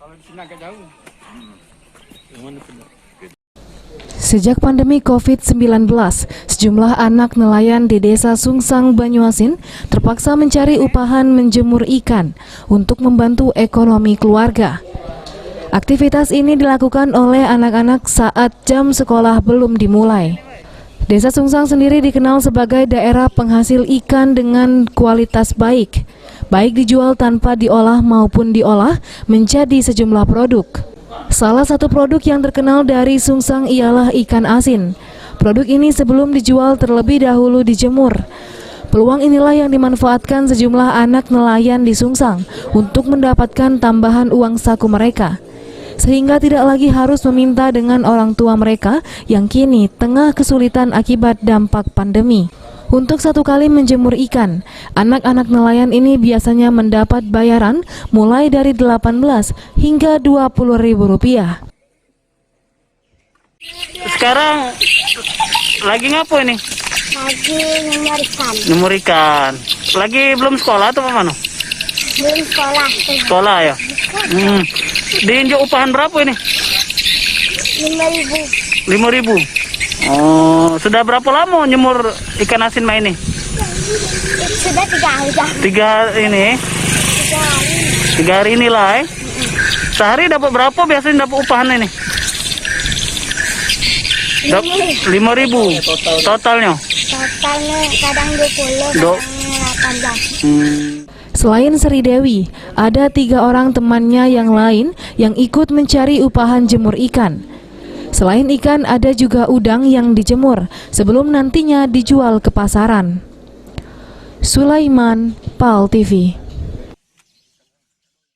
Kalau di sini agak jauh. Sejak pandemi COVID-19, sejumlah anak nelayan di Desa Sungsang, Banyuasin terpaksa mencari upahan menjemur ikan untuk membantu ekonomi keluarga. Aktivitas ini dilakukan oleh anak-anak saat jam sekolah belum dimulai. Desa Sungsang sendiri dikenal sebagai daerah penghasil ikan dengan kualitas baik dijual tanpa diolah maupun diolah menjadi sejumlah produk. Salah satu produk yang terkenal dari Sungsang ialah ikan asin. Produk ini sebelum dijual terlebih dahulu dijemur. Peluang inilah yang dimanfaatkan sejumlah anak nelayan di Sungsang untuk mendapatkan tambahan uang saku mereka, sehingga tidak lagi harus meminta dengan orang tua mereka yang kini tengah kesulitan akibat dampak pandemi. Untuk satu kali menjemur ikan, anak-anak nelayan ini biasanya mendapat bayaran mulai dari 18 hingga 20 ribu rupiah. Sekarang lagi ngapo ini? Lagi nyemur ikan. Nyemur ikan. Lagi belum sekolah atau mana? Belum sekolah. Sekolah ya? Diinjak upahan berapa ini? 5.000. 5.000. Oh, sudah berapa lama nyemur ikan asin mah ini? Sudah 3 hari. 3 ini? 3 hari inilah. Sehari dapat berapa biasanya dapat upahan ini? 5.000 totalnya. Totalnya kadang 20, kadang 18. Selain Sri Dewi, ada 3 orang temannya yang lain yang ikut mencari upahan jemur ikan. Selain ikan, ada juga udang yang dijemur sebelum nantinya dijual ke pasaran. Sulaiman, PAL TV.